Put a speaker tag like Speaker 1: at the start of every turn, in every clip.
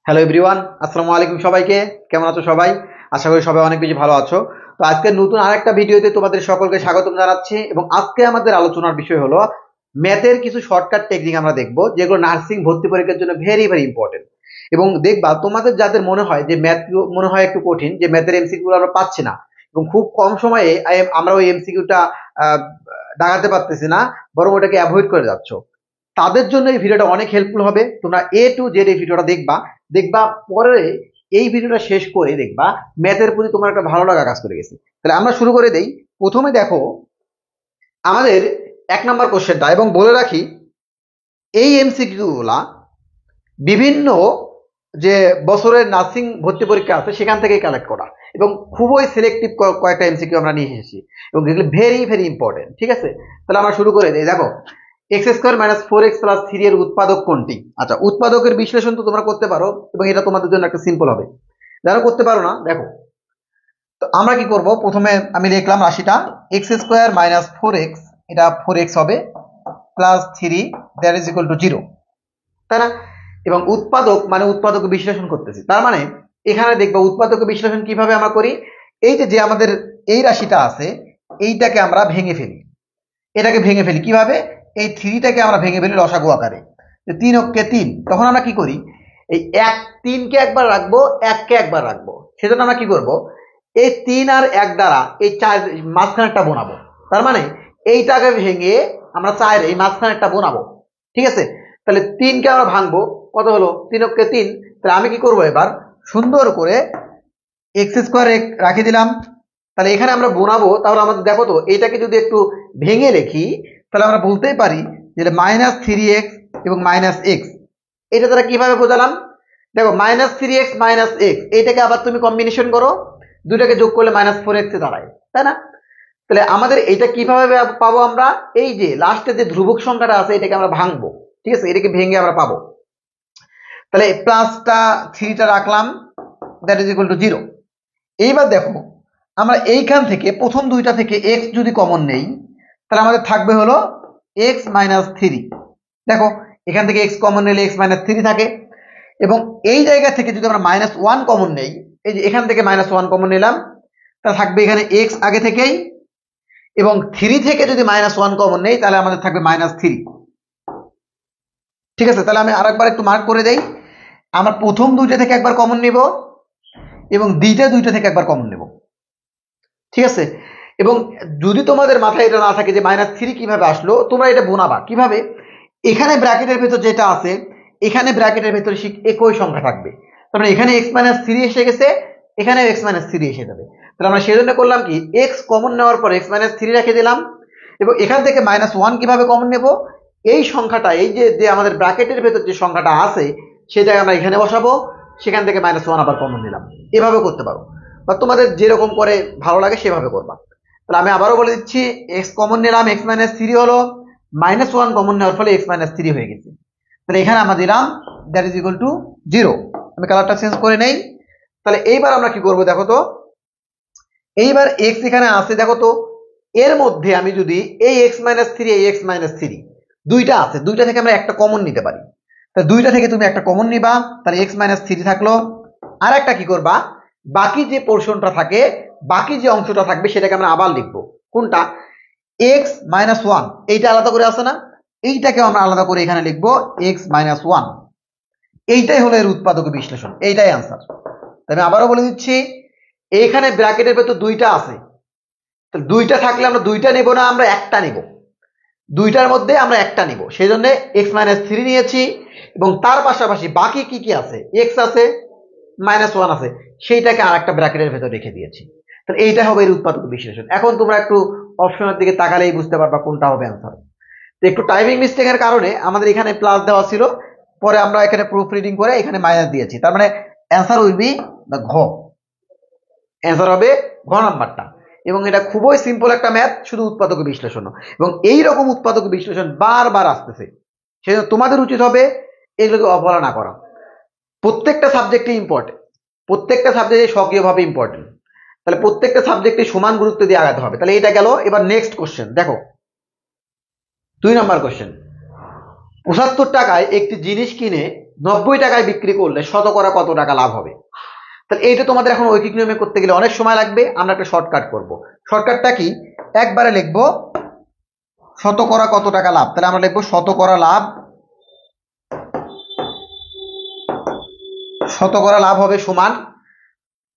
Speaker 1: Hello everyone, আসসালামু আলাইকুম। সবাইকে কেমন আছো সবাই? আশা করি সবাই অনেক বেশি ভালো আছো। তো আজকে নতুন আরেকটা ভিডিওতে তোমাদের সকলকে স্বাগতম জানাচ্ছি এবং আজকে আমাদের আলোচনার বিষয় হলো ম্যাথের কিছু শর্টকাট টেকনিক আমরা দেখবো, যেগুলো নার্সিং ভর্তি পরীক্ষার জন্য ভেরি ভেরি ইম্পর্টেন্ট। এবং দেখবা তোমাদের যাদের মনে হয় যে ম্যাথ মনে হয় একটু কঠিন, যে ম্যাথের এমসিকিউ আমরা পাচ্ছি না এবং খুব কম সময়ে আমরা ওই এমসিকিউটা দাগাতে পারতেছি না, বরং ওটাকে অ্যাভয়েড করে যাচ্ছ, তাদের জন্য এই ভিডিওটা অনেক হেল্পফুল হবে। তোমরা এ টু জেড এই ভিডিওটা দেখবা, দেখবা পরে এই ভিডিওটা শেষ করে দেখবা ম্যাথের প্রতি তোমার একটা ভালো লাগা কাজ করে গেছে। তাহলে আমরা শুরু করে দেই। প্রথমে দেখো আমাদের 1 নম্বর কোশ্চেনটা, এবং বলে রাখি এই এমসিকিউ গুলা বিভিন্ন যে বছরের নার্সিং ভর্তি পরীক্ষা আছে সেখান থেকেই কালেক্ট করা, এবং খুবই সিলেক্টিভ কয়েকটা এমসিকিউ আমরা নিয়ে এসেছি এবং যেগুলো ভেরি ভেরি ইম্পর্টেন্ট। ঠিক আছে, তাহলে আমরা শুরু করে দিই। দেখো এক্স স্কোয়ার মাইনাস 4x+3 এর উৎপাদক কোনটি? আচ্ছা, উৎপাদকের বিশ্লেষণ তো তোমরা করতে পারো এবং এটা তোমাদের জন্য একটা সিম্পল হবে। যারা করতে পারো না, দেখো তো আমরা কি করব, প্রথমে আমি লিখলাম রাশিটা x² - 4x, এটা 4x হবে, +3 দ্যাট ইজ ইকুয়াল টু 0, তাই না? এবং উৎপাদক মানে উৎপাদক বিশ্লেষণ করতেছি, তার মানে এখানে দেখবো উৎপাদক বিশ্লেষণ কিভাবে আমরা করি। এই যে আমাদের এই রাশিটা আছে, এইটাকে আমরা ভেঙে ফেলি, এটাকে ভেঙে ফেলি কিভাবে, এই 3টাকে আমরা ভেঙে ফেলি লসাগু আকারে, 3 অক্ষে 3, তখন আমরা কি করি, এই 3কে একবার রাখবো, 1কে একবার রাখবো, সেজন্য আমরা কি করব, এই 3 আর 1 দ্বারা এই 4 মাঝখানেরটা বোনাবো, তার মানে এইটাকে ভেঙে আমরা 4 এই মাঝখানেরটা বোনাবো। ঠিক আছে, তাহলে 3কে আমরা ভাঙবো, কত হলো, 3 অক্ষে 3। তাহলে আমি কি করব, এবার সুন্দর করে x² রাখি দিলাম। তাহলে এখানে আমরা বোনাবো, তাহলে আমাদের দেখো তো এইটাকে যদি একটু ভেঙে লিখি, তাহলে আমরা বলতেই পারি যে -3x এবং -x, এটা দ্বারা কিভাবে বোঝালাম, দেখো -3x -x, এইটাকে আবার তুমি কম্বিনেশন করো, দুটাকে যোগ করলে -4x এ দাঁড়ায়, তাই না? তাহলে আমাদের এটা কিভাবে পাবো, আমরা এই যে লাস্টে যে ধ্রুবক সংখ্যাটা আছে এটাকে আমরা ভাঙবো। ঠিক আছে, এটাকে ভেঙে আমরা পাবো। তাহলে প্লাসটা 3টা রাখলাম, দ্যাট ইজ ইকুয়াল টু 0। এইবার দেখো আমরা এইখান থেকে প্রথম দুইটা থেকে x যদি কমন নেই, তাহলে আমাদের থাকবে হলো x - 3। দেখো এখান থেকে x কমন নিলে x - 3 থাকে, এবং এই জায়গা থেকে যদি আমরা -1 কমন নেই, এই যে এখান থেকে -1 কমন নিলাম, তাহলে থাকবে এখানে x আগে থেকেই, এবং 3 থেকে যদি -1 কমন নেই তাহলে আমাদের থাকবে -3। ঠিক আছে, তাহলে আমি আরেকবার একটু মার্ক করে দেই, আমরা প্রথম দুইটা থেকে একবার কমন নিব এবং দ্বিতীয় দুইটা থেকে একবার কমন নেব। ঠিক আছে, এবং যদি তোমাদের মাথায় এটা না থাকে যে -3 কিভাবে আসলো, তোমরা এটা বোনাবা কিভাবে, এখানে ব্র্যাকেটের ভেতর যেটা আছে, এখানে ব্র্যাকেটের ভেতরে একই সংখ্যা থাকবে, তার মানে এখানে x - 3 এসে গেছে, এখানে x - 3 এসে যাবে। তাহলে আমরা সেজন্য করলাম কি, x কমন নেওয়ার পর x - 3 রেখে দিলাম, এবং এখান থেকে -1 কিভাবে কমন নেব, এই সংখ্যাটা এই যে আমাদের ব্র্যাকেটের ভেতর যে সংখ্যাটা আছে সেটাকে আমরা এখানে বসাবো, সেখান থেকে -1 আবার কমন নিলাম। এভাবে করতে পারো, বা তোমাদের যেরকম করে ভালো লাগে সেভাবে করবা। তাহলে আমি আবারও বলে দিচ্ছি, x কমন নিলাম, x - 3 হলো, -1 কমন নেওয়ার ফলে x - 3 হয়ে গেছে। তাহলে এখানে আমরা দিলাম দ্যাট ইজ ইকুয়াল টু 0। আমি কালারটা চেঞ্জ করে নেই। তাহলে এইবার আমরা কি করব, দেখো তো এইবার x এখানে আছে, দেখো তো এর মধ্যে আমি যদি এই x - 3 এই x - 3 দুইটা আছে, দুইটা থেকে আমরা একটা কমন নিতে পারি, তাহলে দুইটা থেকে তুমি একটা কমন নিবা, তাহলে x - 3 থাকলো। আর একটা কি করবা, বাকি যে পোর্শনটা থাকে, বাকি যে অংশটা থাকবে সেটাকে আমরা আবার লিখবো, কোনটা, x - 1, এইটা আলাদা করে আছে না, এইটাকে আমরা আলাদা করে এখানে লিখবো x - 1। এইটাই হলো এর উৎপাদক বিশ্লেষণ, এইটাই आंसर। আমি আবারও বলে দিচ্ছি, এইখানে ব্র্যাকেটের ভেতর দুইটা আছে, তাহলে দুইটা থাকলে আমরা দুইটা নেব না, আমরা একটা নেব, দুইটার মধ্যে আমরা একটা নিব, সেই জন্য x - 3 নিয়েছি, এবং তার পাশাপাশি বাকি কি কি আছে, x আছে, -1 আছে, সেইটাকে আর একটা ব্র্যাকেটের ভেতর রেখে দিয়েছি। তাহলে এইটা হবে এর উৎপাদক বিশ্লেষণ। এখন তোমরা একটু অপশনের দিকে তাকালেই বুঝতে পারবা কোনটা হবে অ্যান্সার। তো একটু টাইমিং মিস্টেকের কারণে আমাদের এখানে প্লাস দেওয়া ছিল, পরে আমরা এখানে প্রুফ রিডিং করে এখানে মাইনাস দিয়েছি, তার মানে অ্যান্সার উইল বি দ্য ঘ, অ্যান্সার হবে ঘ নাম্বারটা। এবং এটা খুবই সিম্পল একটা ম্যাথ, শুধু উৎপাদক বিশ্লেষণ, এবং এই রকম উৎপাদক বিশ্লেষণ বারবার আসতেছে, সেজন্য তোমাদের উচিত হবে এগুলোকে অবহেলা না করা। প্রত্যেকটা সাবজেক্টে ইম্পর্টেন্ট, প্রত্যেকটা সাবজেক্টে সক্রিয়ভাবে ইম্পর্টেন্ট, তাহলে প্রত্যেকটা সাবজেক্টে সমান গুরুত্ব দিয়ে আগাতে হবে। তাহলে এটা গেল। এবার নেক্সট কোশ্চেন দেখো, 2 নম্বর কোশ্চেন, 75 টাকায় একটি জিনিস কিনে 90 টাকায় বিক্রি করলে শতকরা কত টাকা লাভ হবে। তাহলে এইটা তোমাদের এখন ঐকিক নিয়মে করতে গেলে অনেক সময় লাগবে, আমরা একটা শর্টকাট করব। শর্টকাটটা কি, একবারে লিখবো শতকরা কত টাকা লাভ। তাহলে আমরা লিখবো শতকরা লাভ, শতকরা লাভ হবে সমান,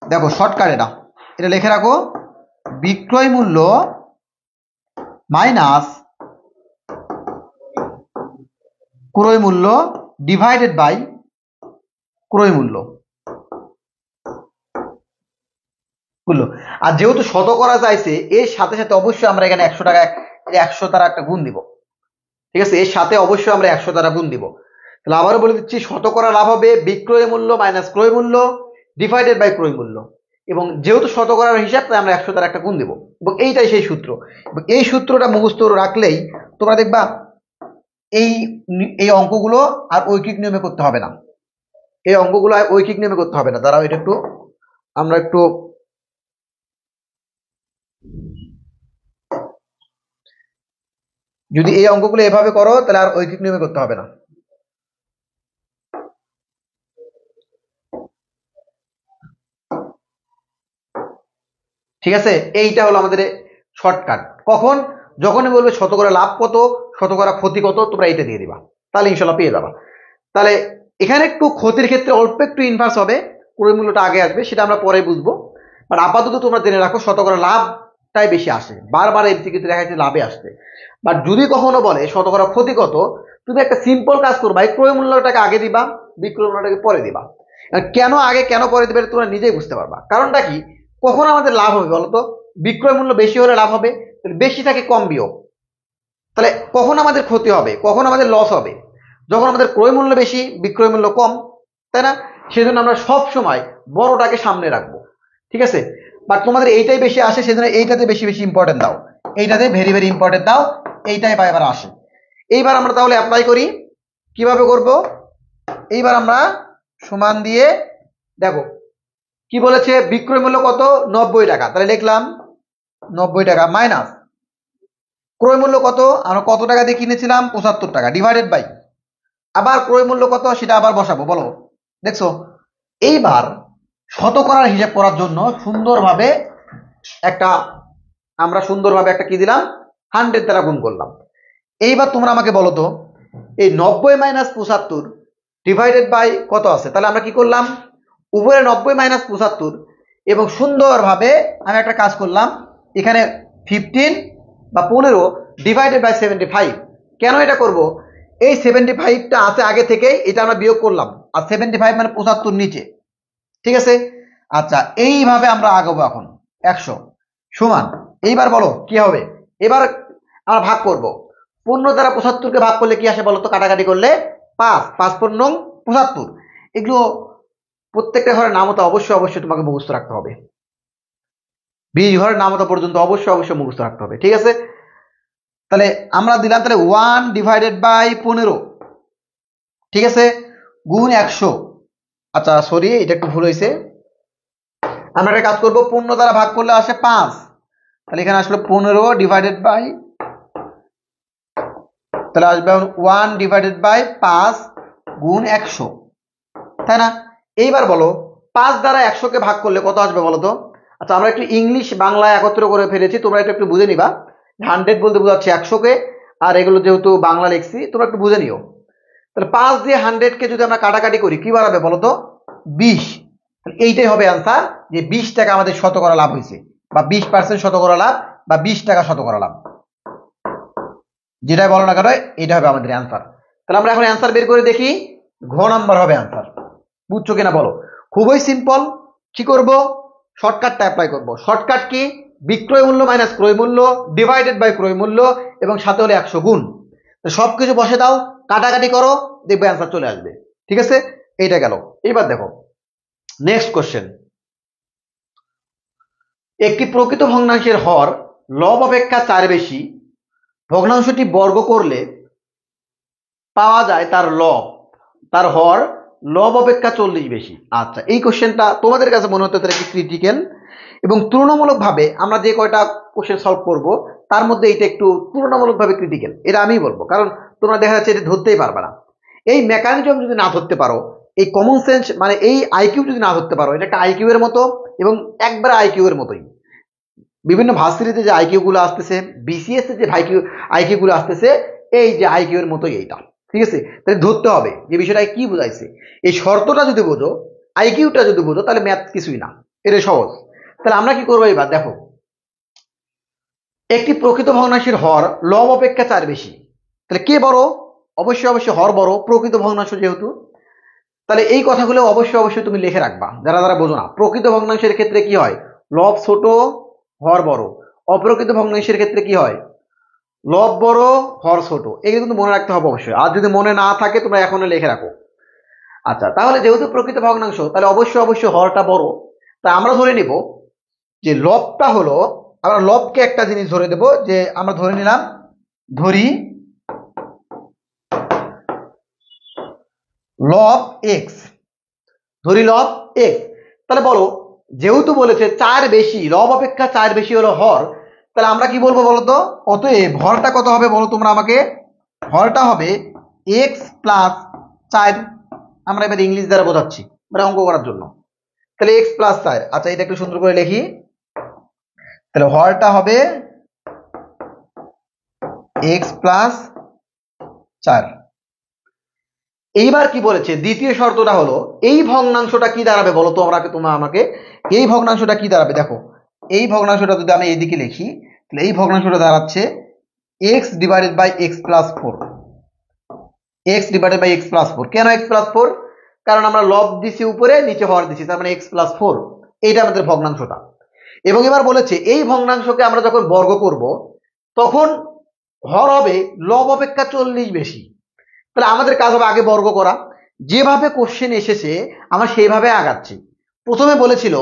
Speaker 1: দেখো শর্টকাট এটা লিখে রাখো, বিক্রয় মূল্য মাইনাস ক্রয় মূল্য ডিভাইডেড বাই ক্রয় মূল্য। বুঝলো? আর যেহেতু শতকরা চাইছে, এর সাথে সাথে অবশ্যই আমরা এখানে 100 টাকা 100 দ্বারা একটা গুণ দিব। ঠিক আছে, এর সাথে অবশ্যই আমরা 100 দ্বারা গুণ দিব। তাহলে আবারও বলে দিচ্ছি, শতকরা লাভ হবে বিক্রয় মূল্য মাইনাস ক্রয় মূল্য ডিভাইডেড বাই ক্রয় মূল্য, এবং যেহেতু শতকরার হিসাব তাই আমরা 100 দ্বারা একটা গুণ দিব, এবং এইটাই সেই সূত্র। এবং এই সূত্রটা মুখস্থ রাখলেই তোমরা দেখবা এই এই অঙ্কগুলো আর ঐকিক নিয়মে করতে হবে না, এই অঙ্কগুলো আর ঐকিক নিয়মে করতে হবে না। দাঁড়াও, এটা একটু আমরা একটু যদি এই অঙ্কগুলো এভাবে করো তাহলে আর ঐকিক নিয়মে করতে হবে না। ঠিক আছে, এইটা হলো আমাদের শর্টকাট। কখন, যখনই বলবে শতকরা লাভ কত, শতকরা ক্ষতি কত, তোমরা এটা দিয়ে দিবা, তাহলে ইনশাল্লাহ পেয়ে যাবা। তাহলে এখানে একটু ক্ষতির ক্ষেত্রে অল্প একটু ইনভার্স হবে, ক্রয় মূল্যটা আগে আসবে, সেটা আমরা পরে বুঝবো। বাট আপাতত তোমরা জেনে রাখো শতকরা লাভটাই বেশি আসে, বারবার এমসিকিউতে দেখা যাচ্ছে লাভে আসছে। বাট যদি কখনো বলে শতকরা ক্ষতি কত, তুমি একটা সিম্পল কাজ করবা, এই ক্রয় মূল্যটাকে আগে দিবা, বিক্রয় মূল্যটাকে পরে দিবা। কেন আগে কেন পরে দিবে তোমরা নিজেই বুঝতে পারবা। কারণটা কি, কখন আমাদের লাভ হবে বলতো, বিক্রয় মূল্য বেশি হলে লাভ হবে, বেশি থাকে কম বিয়োগ। তাহলে কখন আমাদের ক্ষতি হবে, কখন আমাদের লস হবে, যখন আমাদের ক্রয় মূল্য বেশি বিক্রয় মূল্য কম, তাই না? সেজন্য আমরা সব সময় বড়টাকে সামনে রাখবো। ঠিক আছে, বাট তোমাদের এইটাই বেশি আসে, সেজন্য এইটাতে বেশি বেশি ইম্পর্টেন্ট দাও, এইটাতে ভেরি ভেরি ইম্পর্টেন্ট দাও, এইটাই এবার আসে। এইবার আমরা তাহলে অ্যাপ্লাই করি, কিভাবে করব। এইবার আমরা সমান দিয়ে দেখো কি বলেছে, বিক্রয় মূল্য কত, 90 টাকা, তাহলে লিখলাম 90 টাকা মাইনাস ক্রয় মূল্য কত, আমরা কত টাকা দিয়ে কিনেছিলাম 75 টাকা, ডিভাইডেড বাই আবার ক্রয় মূল্য কত সেটা আবার বসাবো। বলো, দেখছো? এইবার শতকরার হিসাব করার জন্য সুন্দরভাবে একটা কি দিলাম, 100 দ্বারা গুণ করলাম। এইবার তোমরা আমাকে বলো তো, এই 90 মাইনাস 75 ডিভাইডেড বাই কত আছে, তাহলে আমরা কি করলাম, উপরে 90 মাইনাস 75 এবং সুন্দরভাবে আমি একটা কাজ করলাম, এখানে 15 বা 15 ডিভাইডেড বাই 75। কেন এটা করব, এই 75টা আছে আগে থেকেই, এটা আমরা বিয়োগ করলাম, আর 75 মানে 75 নিচে। ঠিক আছে, আচ্ছা এইভাবে আমরা আগাবো। এখন 100 সমান, এইবার বলো কি হবে, এবার আমরা ভাগ করব। 15 দ্বারা 75কে ভাগ করলে কি আসে বলো তো, কাটাকাটি করলে 5, 5 পূর্ণ 75। এগুলো প্রত্যেকটা ঘরের নামতা অবশ্যই অবশ্যই তোমাকে মুখস্থ রাখতে হবে, 20 ঘরের নামতা পর্যন্ত অবশ্যই অবশ্যই মুখস্থ রাখতে হবে। ঠিক আছে, তাহলে আমরা দিলাম তাহলে 1 ডিভাইডেড বাই 15, ঠিক আছে, গুণ 100। আচ্ছা সরি, এটা একটু ভুল হয়েছে, আমরা একটা কাজ করবো, 15 দ্বারা ভাগ করলে আসে 5, তাহলে এখানে আসলে 15 ডিভাইডেড বাই, তাহলে আসবে 1 ডিভাইডেড বাই 5 গুণ 100, তাই না? এইবার বলো 5 দ্বারা 100কে ভাগ করলে কত আসবে বলো তো। আচ্ছা আমরা একটু ইংলিশ বাংলা একত্র করে ফেলেছি, তোমরা এটা একটু বুঝে নিবা। 100 বলতে বোঝাচ্ছে 100কে, আর এগুলো যেহেতু বাংলা লিখছি তোমরা একটু বুঝে নিও। তাহলে 5 দিয়ে 100কে যদি আমরা কাটাকাটি করি কি বাড়াবে বলো তো, 20। এইটাই হবে আনসার, যে 20 টাকা আমাদের শতকরা লাভ হয়েছে, বা 20% শতকরা লাভ, বা 20 টাকা শতকরা লাভ, যেটাই বলো না কেন এটা হবে আমাদের অ্যান্সার। তাহলে আমরা এখন অ্যান্সার বের করে দেখি, ঘ নাম্বার হবে অ্যান্সার। বুঝছো কিনা বলো? খুবই সিম্পল। কি করব, শর্টকাটটা অ্যাপ্লাই করব। শর্টকাট কি, বিক্রয় মূল্য মাইনাস ক্রয় মূল্য ডিভাইডেড বাই ক্রয় মূল্য এবং সাথে হলে 100 গুণ, সবকিছু বসে দাও, কাটাকাটি করো, দেখবে অ্যান্সার চলে আসবে। ঠিক আছে, এইটা গেল। এইবার দেখো নেক্সট কোশ্চেন, একটি প্রকৃত ভগ্নাংশের হর লব অপেক্ষা 4 বেশি, ভগ্নাংশটি বর্গ করলে পাওয়া যায় তার লব, তার হর লব অপেক্ষা 40 বেশি। আচ্ছা এই কোশ্চেনটা তোমাদের কাছে মনে হতে পারে কি ক্রিটিক্যাল, এবং তুলনামূলকভাবে আমরা যে কয়টা কোশ্চেন সলভ করব তার মধ্যে এটা একটু তুলনামূলকভাবে ক্রিটিক্যাল, এটা আমি বলবো, কারণ তোমরা দেখা যাচ্ছে এটা ধরতেই পারবে না। এই মেকানিজম যদি না ধরতে পারো, এই কমন সেন্স মানে এই আইকিউ যদি না ধরতে পারো, এটা একটা আইকিউ এর মতো এবং একবারে আইকিউ এর মতোই। বিভিন্ন ভার্সিটিতে যে আইকিউ গুলো আসতেছে, বিসিএস এর যে আইকিউ গুলো আসতেছে, এই যে আইকিউ এর মতোই এইটা। ঠিক আছে, তাহলে ধরতে হবে যে বিষয়টা কি বুঝাইছে। এই শর্তটা যদি বোঝো, আইকিউটা যদি বোঝো, তাহলে ম্যাথ কিছুই না, এটা সহজ। তাহলে আমরা কি করবো এবার দেখো, একটি প্রকৃত ভগ্নাংশের হর লব অপেক্ষা 4 বেশি। তাহলে কে বড়? অবশ্যই অবশ্যই হর বড়, প্রকৃত ভগ্নাংশ যেহেতু। তাহলে এই কথাগুলো অবশ্যই অবশ্যই তুমি লিখে রাখবা, যারা যারা বোঝো না। প্রকৃত ভগ্নাংশের ক্ষেত্রে কি হয়? লব ছোট, হর বড়। অপ্রকৃত ভগ্নাংশের ক্ষেত্রে কি হয়? লব বড়, হর ছোট। এগুলো কিন্তু মনে রাখতে হবে অবশ্যই, আর যদি মনে না থাকে তোমরা এখনো লিখে রাখো। আচ্ছা, তাহলে যেহেতু প্রকৃত ভগ্নাংশ, তাহলে অবশ্যই অবশ্যই হরটা বড়। তা আমরা ধরে নিব যে লবটা হলো, আমরা লবকে একটা জিনিস ধরে দেব, যে আমরা ধরে নিলাম, ধরি লব এক্স, ধরি লব এক্স। তাহলে বলো, যেহেতু বলেছে 4 বেশি, লব অপেক্ষা 4 বেশি হলো হর, তাহলে আমরা কি বলবো বলতো? অতএব হরটা কত হবে বলো তোমরা আমাকে? হরটা হবে এক্স প্লাস 4। আমরা এবার ইংলিশ দ্বারা বোঝাচ্ছি, মানে অঙ্ক করার জন্য। তাহলে এক্স প্লাস 4। আচ্ছা, এটা একটু সুন্দর করে লিখি। তাহলে হরটা হবে এক্স প্লাস 4। এইবার কি বলেছে? দ্বিতীয় শর্তটা হলো, এই ভগ্নাংশটা কি দাঁড়াবে বলো তো তোমরা আমাকে? এই ভগ্নাংশটা কি দাঁড়াবে? দেখো, এই ভগ্নাংশটা যদি আমি এইদিকে লিখি, তাহলে এই ভগ্নাংশটা দাঁড়াচ্ছে x divided by x plus 4। X divided by x plus 4। কেন এক্স প্লাস 4? কারণ আমরা লব দিছি উপরে, নিচে হর দিছি, তার মানে এক্স প্লাস 4। এইটা আমাদের ভগ্নাংশটা। এবং এবার বলেছে এই ভগ্নাংশকে আমরা যখন বর্গ করব, তখন হর হবে লব অপেক্ষা 40 বেশি। তাহলে আমাদের কাজ হবে আগে বর্গ করা। যেভাবে কোশ্চেন এসেছে আমরা সেইভাবে আগাচ্ছি। প্রথমে বলেছিল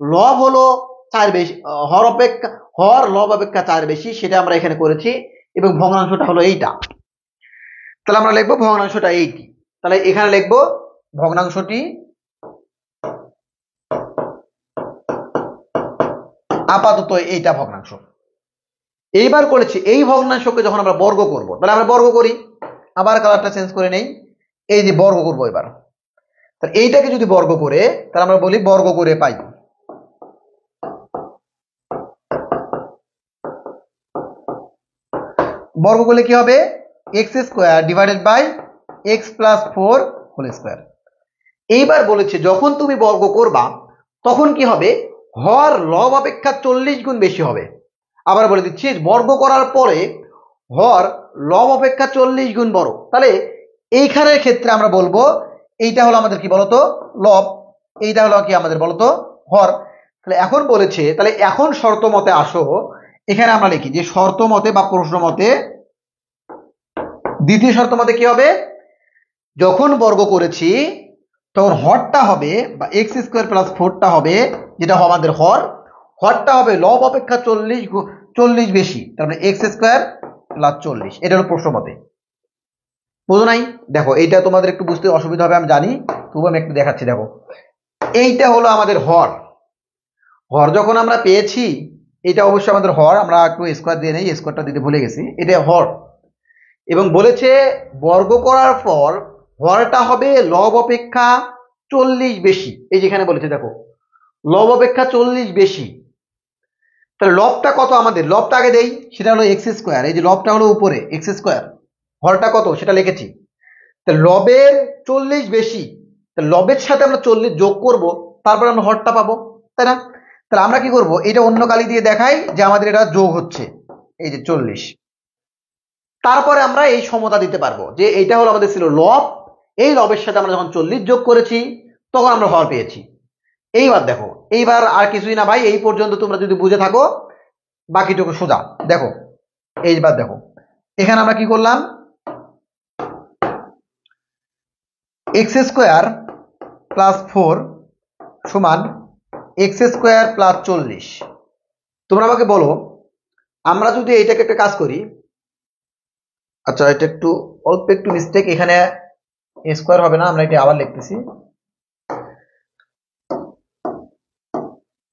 Speaker 1: লব হলো 4 বেশি, হর লব অপেক্ষা 4 বেশি, সেটা আমরা এখানে করেছি, এবং ভগ্নাংশটা হলো এইটা। তাহলে আমরা লিখবো ভগ্নাংশটা এইটি। তাহলে এখানে লিখবো ভগ্নাংশটি আপাতত এইটা ভগ্নাংশ। এইবার করেছি এই ভগ্নাংশকে যখন আমরা বর্গ করব, তাহলে আমরা বর্গ করি, আবার কালারটা চেঞ্জ করে নেই, এই যে বর্গ করবো এবার। তাহলে এইটাকে যদি বর্গ করে, তাহলে আমরা বলি বর্গ করে পাই। বর্গ করলে কি হবে? X square divided by x plus 4 whole square. এইবার বলেছে যখন তুমি বর্গ করবা, তখন কি হবে? হর লব অপেক্ষা 40 গুণ বেশি হবে। আবার বলে দিচ্ছি, বর্গ করার পরে হর লব অপেক্ষা 40 গুণ বড়। তাহলে এইখানের ক্ষেত্রে আমরা বলবো এইটা হলো আমাদের কি বলতো? লব। এইটা হলো কি আমাদের বলতো? হর। তাহলে এখন বলেছে, তাহলে এখন শর্ত মতে আসো, এখানে আমরা লিখি যে শর্ত মতে বা প্রশ্ন মতে, দ্বিতীয় শর্ত মতে কি হবে? যখন বর্গ করেছি তখন হরটা হবে, বা এক্স স্কোয়ার প্লাস 4টা হবে, যেটা আমাদের হর, হরটা হবে লব অপেক্ষা 40 বেশি, তার মানে এক্স স্কোয়ার প্লাস 40। এটা হলো প্রশ্ন মতে। বুঝো নাই? দেখো, এইটা তোমাদের একটু বুঝতে অসুবিধা হবে আমি জানি, তবু আমি একটু দেখাচ্ছি। দেখো, এইটা হলো আমাদের হর। হর যখন আমরা পেয়েছি, এটা অবশ্যই আমাদের হর, আমরা একটু স্কোয়ার দিয়ে নেই, স্কোয়ারটা দিতে ভুলে গেছি, এটা হর। এবং বলেছে বর্গ করার পর হরটা হবে লব অপেক্ষা 40 বেশি। এই যেখানে বলেছে দেখো, লব অপেক্ষা 40 বেশি। তাহলে লবটা কত আমাদের? লবটা আগে দেই, সেটা হলো এক্স স্কোয়ার। এই যে লবটা হলো উপরে এক্স স্কোয়ার, হরটা কত সেটা লিখেছি। তাহলে লবের 40 বেশি, তাহলে লবের সাথে আমরা 40 যোগ করব, তারপর আমরা হরটা পাবো, তাই না? তাহলে আমরা কি করব? এটা অন্য কালি দিয়ে দেখাই যে আমাদের এটা যোগ হচ্ছে, এই যে 40। তারপরে আমরা এই সমতা দিতে পারবো যে এইটা হলো আমাদের ছিল লব, এই লবের সাথে আমরা যখন 40 যোগ করেছি তখন আমরা হর পেয়েছি। এইবার দেখো, এইবার আর কিছুই না ভাই, এই পর্যন্ত তোমরা যদি বুঝে থাকো বাকিটুকু সোজা। দেখো, এইবার দেখো, এখানে আমরা কি করলাম? এক্স স্কোয়ার প্লাস 4 সমান এক্স স্কোয়ার প্লাস 40। তোমরা আমাকে বলো, আমরা যদি এইটাকে একটা কাজ করি, আচ্ছা এটা একটু অল্প একটু মিস্টেক, এখানে স্কোয়ার হবে না, আমরা এটা আবার লিখতেছি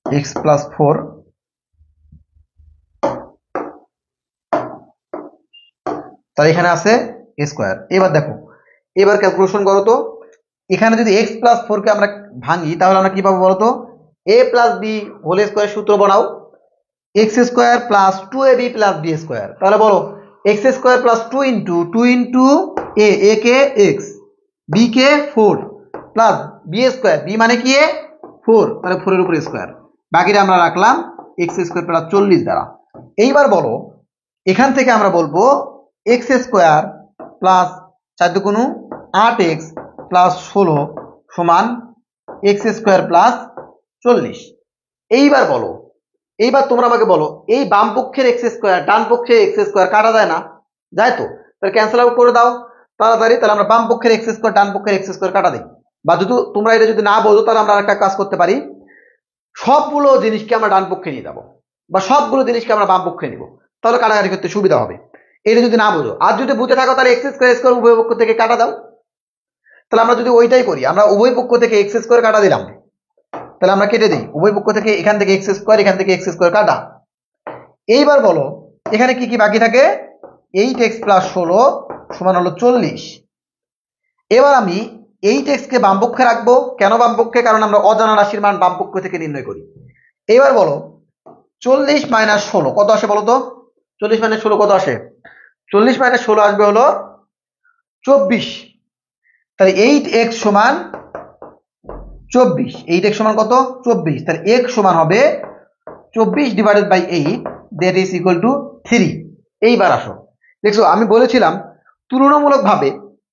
Speaker 1: এক্স প্লাস 4, তার এখানে আছে স্কোয়ার। এবার দেখো, এবার ক্যালকুলেশন করো তো, এখানে যদি এক্স প্লাস ফোরকে আমরা ভাঙি তাহলে আমরা কি পাবো বলো তো, A plus B whole square সূত্র বানাও, X square plus two A B plus B square. তাহলে বলো X square plus two into A কে এক্স, বি কে four, plus B square, B মানে কি এ ফোর, তাহলে ফোরের উপর স্কোয়ার, বাকিটা আমরা রাখলাম এক্স স্কোয়ার প্লাস 40 দ্বারা। এইবার বলো এখান থেকে আমরা বলবো এক্স স্কোয়ার প্লাস 4 দুগুণ 8x প্লাস 16 সমান এক্স স্কোয়ার প্লাস 40। এইবার বলো, এইবার তোমরা আমাকে বলো এই বাম পক্ষের এক্স স্কোয়ার ডান পক্ষের এক্স স্কোয়ার কাটা যায় না? যায় তো, তাহলে ক্যান্সেল আউট করে দাও তাড়াতাড়ি। তাহলে আমরা বাম পক্ষের এক্স স্কোয়ার ডান পক্ষের এক্স স্কোয়ার কাটা দিই। বা যদি তোমরা এটা যদি না বোঝো তাহলে আমরা একটা কাজ করতে পারি, সবগুলো জিনিসকে আমরা ডান পক্ষে নিয়ে যাবো বা সবগুলো জিনিসকে আমরা বাম পক্ষে নিব, তাহলে কাটাকাটি করতে সুবিধা হবে। এটা যদি না বোঝো, আর যদি বুঝে থাকো তাহলে এক্স স্কোয়ার উভয় পক্ষ থেকে কাটা দাও। তাহলে আমরা যদি ওইটাই করি, আমরা উভয় পক্ষ থেকে এক্স স্কোয়ার কাটা দিলাম, তাহলে আমরা কেটে দিই উভয় পক্ষ থেকে, এখান থেকে এক্স স্কোয়ার এখান থেকে এক্স স্কোয়ার কাটা। এইবার বলো এখানে কি কি বাকি থাকে, 8x প্লাস 16 সমান হলো 40। এবার আমি 8x কে বাম পক্ষে রাখবো। কেন বাম পক্ষে? কারণ আমরা অজানা রাশির মান বাম পক্ষ থেকে নির্ণয় করি। এবার বলো 40 মাইনাস 16 কত আসে বলো তো, 40 মাইনাস 16 কত আসে? 40 মাইনাস 16 আসবে হলো 24। তাহলে 8x সমান 24, 8x সমান কত 24, তাহলে x সমান হবে 24 divided by 8, that is equal to 3। এইবার আসো, দেখছো আমি বলেছিলাম তুলনামূলকভাবে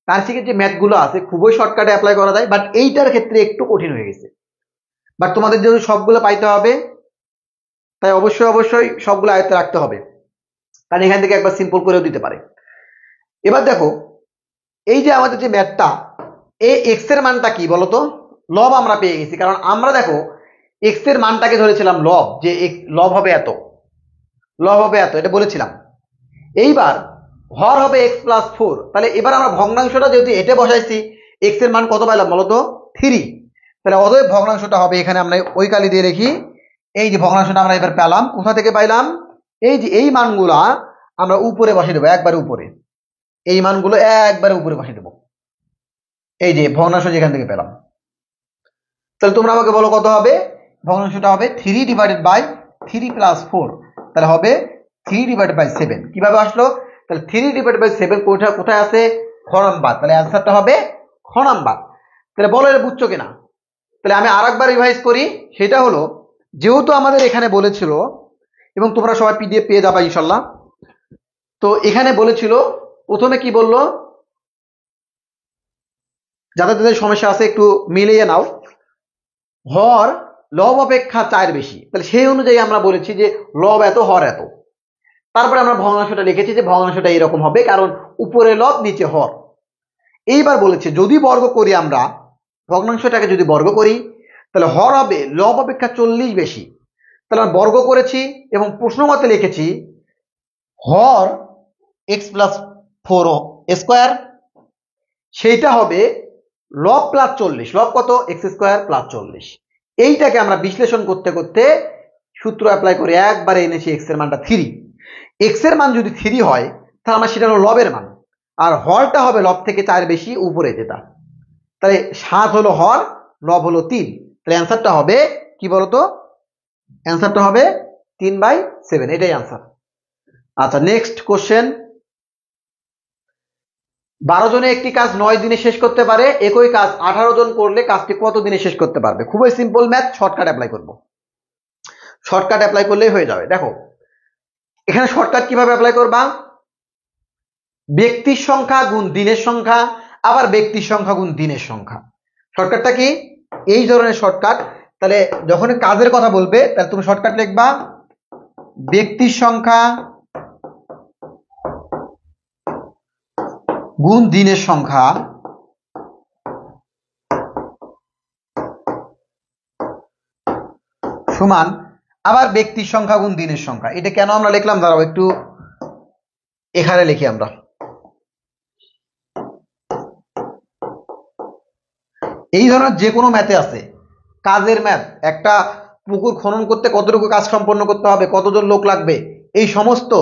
Speaker 1: তার্কিকের যে ম্যাথগুলো আছে খুবই শর্টকাটে অ্যাপ্লাই করা যায়, বাট এইটার ক্ষেত্রে একটু কঠিন হয়ে গেছে। বাট তোমাদের যদি সবগুলো পাইতে হবে তাই অবশ্যই সবগুলো আয়ত্তে রাখতে হবে, কারণ এখান থেকে একবার সিম্পল করেও দিতে পারে। এবার দেখো এই যে আমাদের যে ম্যাথটা, এই এক্স এর মানটা কি বলতো, লব আমরা পেয়ে গেছি। কারণ আমরা দেখো এক্স এর মানটাকে ধরেছিলাম লব, যে লব হবে এত, লব হবে এত, এটা বলেছিলাম। এইবার হর হবে এক্স প্লাস 4, তাহলে এবার আমরা ভগ্নাংশটা যেহেতু এটা বসাইছি, এক্স এর মান কত পাইলাম বলতো 3, তাহলে অতএব ভগ্নাংশটা হবে, এখানে আমরা ওই কালি দিয়ে রেখি, এই যে ভগ্নাংশটা আমরা এবার পেলাম কোথা থেকে পাইলাম, এই যে এই মানগুলা আমরা উপরে বসিয়ে দেবো, একবারে উপরে, এই মানগুলো একবারে উপরে বসিয়ে দেবো, এই যে ভগ্নাংশ যেখান থেকে পেলাম। তাহলে তোমরা আমাকে বলো কত হবে, ভগ্নাংশটা হবে 3 ডিভাইডেড বাই 3 প্লাস 4, তাহলে হবে 3 ডিভাইডেড বাই 7। কিভাবে আসলো, তাহলে 3 ডিভাইডেড বাই 7 কোথায় আছে, খ নাম্বার, তাহলে অ্যান্সারটা হবে খ নাম্বার। তাহলে বলো এটা বুঝছো কিনা? তাহলে আমি আরেকবার রিভাইজ করি, সেটা হলো যেহেতু আমাদের এখানে বলেছিল, এবং তোমরা সবাই পিডিএফ পেয়ে যাবা ইনশাল্লাহ, তো এখানে বলেছিল প্রথমে কি বললো, যাদের যাদের সমস্যা আছে একটু মিলিয়ে নাও, হর লব অপেক্ষা 4 বেশি, তাহলে সেই অনুযায়ী আমরা বলেছি যে লব এত হর এত। তারপরে আমরা ভগ্নাংশটা লিখেছি যে ভগ্নাংশটা এরকম হবে, কারণ উপরে লব নিচে হর। এইবার বলেছে যদি বর্গ করি, আমরা ভগ্নাংশটাকে যদি বর্গ করি তাহলে হর হবে লব অপেক্ষা 40 বেশি, তাহলে আমরা বর্গ করেছি এবং প্রশ্ন মতে লিখেছি হর এক্স প্লাস 4 স্কোয়ার, সেইটা হবে লব প্লাস 40, লব কত এক্স স্কোয়ার প্লাস 40। এইটাকে আমরা বিশ্লেষণ করতে করতে সূত্র অ্যাপ্লাই করে একবারে এনেছি এক্স এর মানটা 3। এক্স এর মান যদি 3 হয় তাহলে আমরা সেটা হলো লবের মান, আর হরটা হবে লব থেকে 4 বেশি উপরে যেটা, তাহলে 7 হলো হর, লব হলো 3, তাহলে অ্যান্সারটা হবে কি বলতো, অ্যান্সারটা হবে 3/7, এটাই অ্যান্সার। আচ্ছা নেক্সট কোশ্চেন, 12 জনে একটি কাজ 9 দিনে শেষ করতে পারে, একই কাজ 18 জন করলে কাজটি কত দিনে শেষ করতে পারবে? খুবই সিম্পল ম্যাথ, শর্টকাট অ্যাপ্লাই করব, শর্টকাট অ্যাপ্লাই করলেই হয়ে যাবে। দেখো এখানে শর্টকাট কিভাবে অ্যাপ্লাই করবা, ব্যক্তির সংখ্যা গুণ দিনের সংখ্যা, আবার ব্যক্তির সংখ্যা গুণ দিনের সংখ্যা। শর্টকাটটা কি এই ধরনের শর্টকাট, তাহলে যখন কাজের কথা বলবে তাহলে তুমি শর্টকাট লিখবা ব্যক্তির সংখ্যা গুণ দিনের সংখ্যা সমান আবার ব্যক্তির সংখ্যা গুণ দিনের সংখ্যা। এটা কেন আমরা লিখলাম দাঁড়াও একটু এখানে লিখি আমরা, এই ধরনের যে কোনো ম্যাথে আছে কাজের ম্যাথ, একটা পুকুর খনন করতে কতটুকু কাজ সম্পন্ন করতে হবে, কতজন লোক লাগবে, এই সমস্ত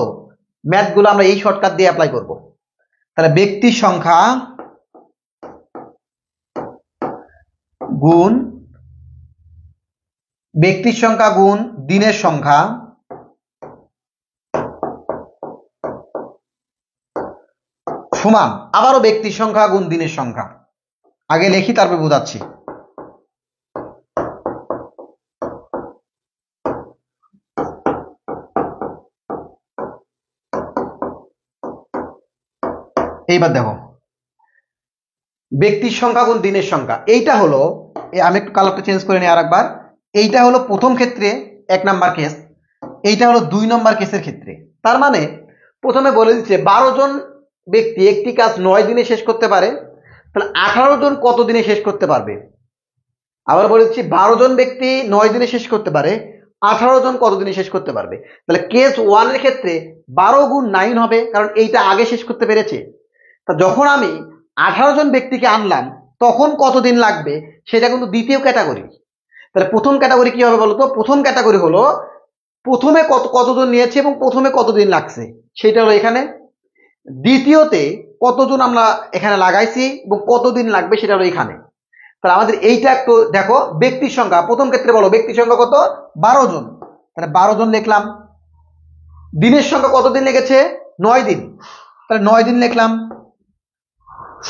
Speaker 1: ম্যাথগুলো আমরা এই শর্টকাট দিয়ে অ্যাপ্লাই করব। তাহলে ব্যক্তির সংখ্যা গুণ ব্যক্তির সংখ্যা গুণ দিনের সংখ্যা সমান আবারও ব্যক্তির সংখ্যা গুণ দিনের সংখ্যা। আগে লিখি তারপর বোঝাচ্ছি। এইবার দেখো ব্যক্তির সংখ্যা গুণ দিনের সংখ্যা, এইটা হলো, আমি একটু কালারটা চেঞ্জ করে নিই আরেকবার। এইটা হলো প্রথম ক্ষেত্রে 1 নাম্বার কেস, এইটা হলো 2 নম্বর কেসের ক্ষেত্রে। তার মানে প্রথমে বলে দিচ্ছে 12 জন ব্যক্তি একটি কাজ 9 দিনে শেষ করতে পারে, তাহলে 18 জন কত দিনে শেষ করতে পারবে? আবার বলে দিচ্ছি 12 জন ব্যক্তি 9 দিনে শেষ করতে পারে, 18 জন কত দিনে শেষ করতে পারবে? তাহলে কেস 1 এর ক্ষেত্রে 12 গুণ 9 হবে, কারণ এইটা আগে শেষ করতে পেরেছে। তা যখন আমি 18 জন ব্যক্তিকে আনলাম তখন কতদিন লাগবে সেটা কিন্তু দ্বিতীয় ক্যাটাগরি। তাহলে প্রথম ক্যাটাগরি কি হবে বলতো? প্রথম ক্যাটাগরি হলো প্রথমে কতজন নিয়েছে এবং প্রথমে কতদিন লাগছে সেটা হলো এখানে। দ্বিতীয়তে কতজন আমরা এখানে লাগাইছি এবং কতদিন লাগবে সেটা হলো এখানে। তাহলে আমাদের এইটা একটু দেখো, ব্যক্তির সংখ্যা প্রথম ক্ষেত্রে বলো ব্যক্তির সংখ্যা কত? 12 জন। তাহলে 12 জন লিখলাম। দিনের সংখ্যা কতদিন লেগেছে? 9 দিন। তাহলে 9 দিন লিখলাম